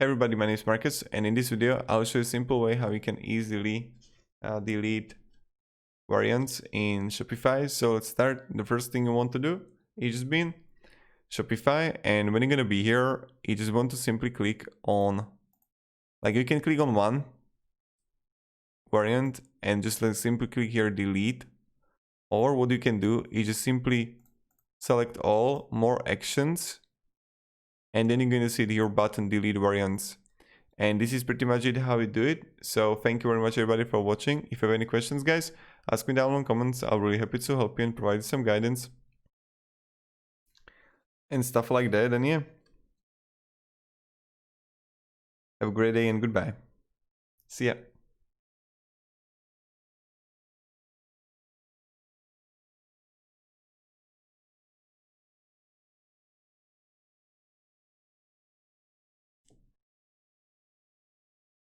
Everybody, my name is Marcus, and in this video I'll show you a simple way how you can easily delete variants in Shopify. So let's start. The first thing you want to do is just be in Shopify, and when you're gonna be here, you just want to simply click on, like, you can click on one variant and just simply click here delete, or what you can do is just simply select all, more actions, and then you're going to see your button delete variants. And this is pretty much it how we do it. So thank you very much everybody for watching. If you have any questions, guys, ask me down in the comments. I'll be really happy to help you and provide some guidance and stuff like that. And yeah, have a great day and goodbye. See ya.